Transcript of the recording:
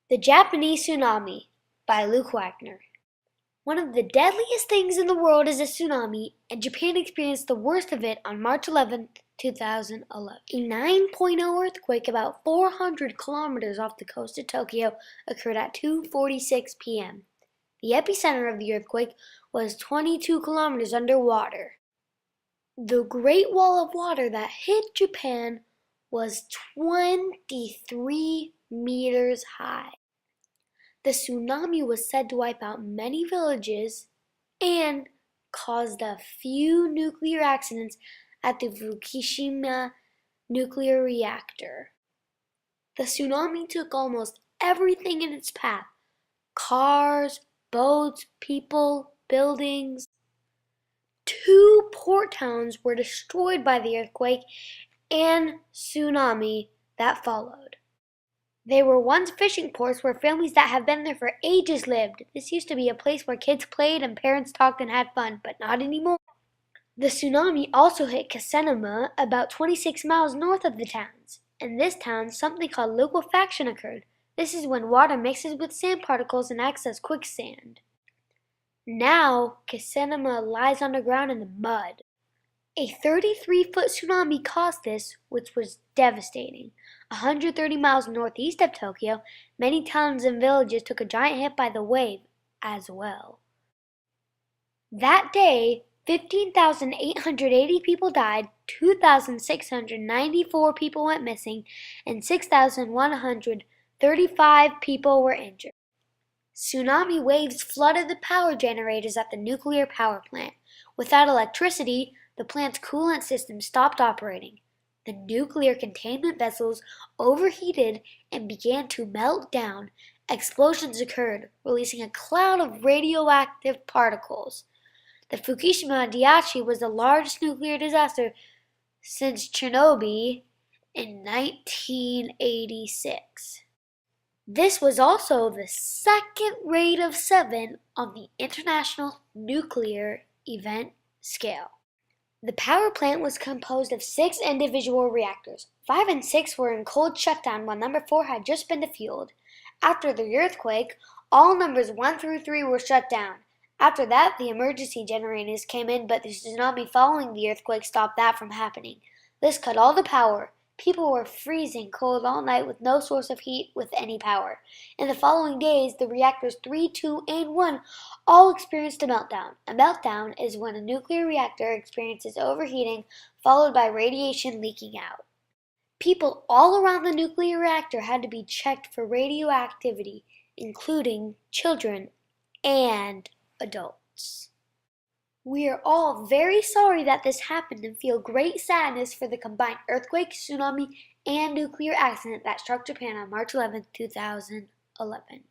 The Japanese Tsunami by Luke Wagner. One of the deadliest things in the world is a tsunami, and Japan experienced the worst of it on March 11, 2011. A 9.0 earthquake about 400 kilometers off the coast of Tokyo occurred at 2:46 p.m. The epicenter of the earthquake was 22 kilometers underwater. The Great Wall of Water that hit Japan was 23 meters high. The tsunami was said to wipe out many villages and caused a few nuclear accidents at the Fukushima nuclear reactor. The tsunami took almost everything in its path: cars, boats, people, buildings. 2 port towns were destroyed by the earthquake and tsunami that followed. They were once fishing ports where families that have been there for ages lived. This used to be a place where kids played and parents talked and had fun, but not anymore. The tsunami also hit Tsunami about 26 miles north of the towns. In this town, something called liquefaction occurred. This is when water mixes with sand particles and acts as quicksand. Now, Tsunami lies underground in the mud. A 33-foot tsunami caused this, which was devastating. 130 miles northeast of Tokyo, many towns and villages took a giant hit by the wave as well. That day, 15,880 people died, 2,694 people went missing, and 6,135 people were injured. Tsunami waves flooded the power generators at the nuclear power plant. Without electricity, the plant's coolant system stopped operating. The nuclear containment vessels overheated and began to melt down. Explosions occurred, releasing a cloud of radioactive particles. The Fukushima Daiichi was the largest nuclear disaster since Chernobyl in 1986. This was also the second rate of 7 on the International Nuclear Event Scale. The power plant was composed of 6 individual reactors. 5 and 6 were in cold shutdown while number 4 had just been defueled. After the earthquake, all numbers 1 through 3 were shut down. After that, the emergency generators came in, but the tsunami following the earthquake stopped that from happening. This cut all the power. People were freezing cold all night with no source of heat with any power. In the following days, the reactors 3, 2, and 1 all experienced a meltdown. A meltdown is when a nuclear reactor experiences overheating followed by radiation leaking out. People all around the nuclear reactor had to be checked for radioactivity, including children and adults. We are all very sorry that this happened and feel great sadness for the combined earthquake, tsunami, and nuclear accident that struck Japan on March 11, 2011.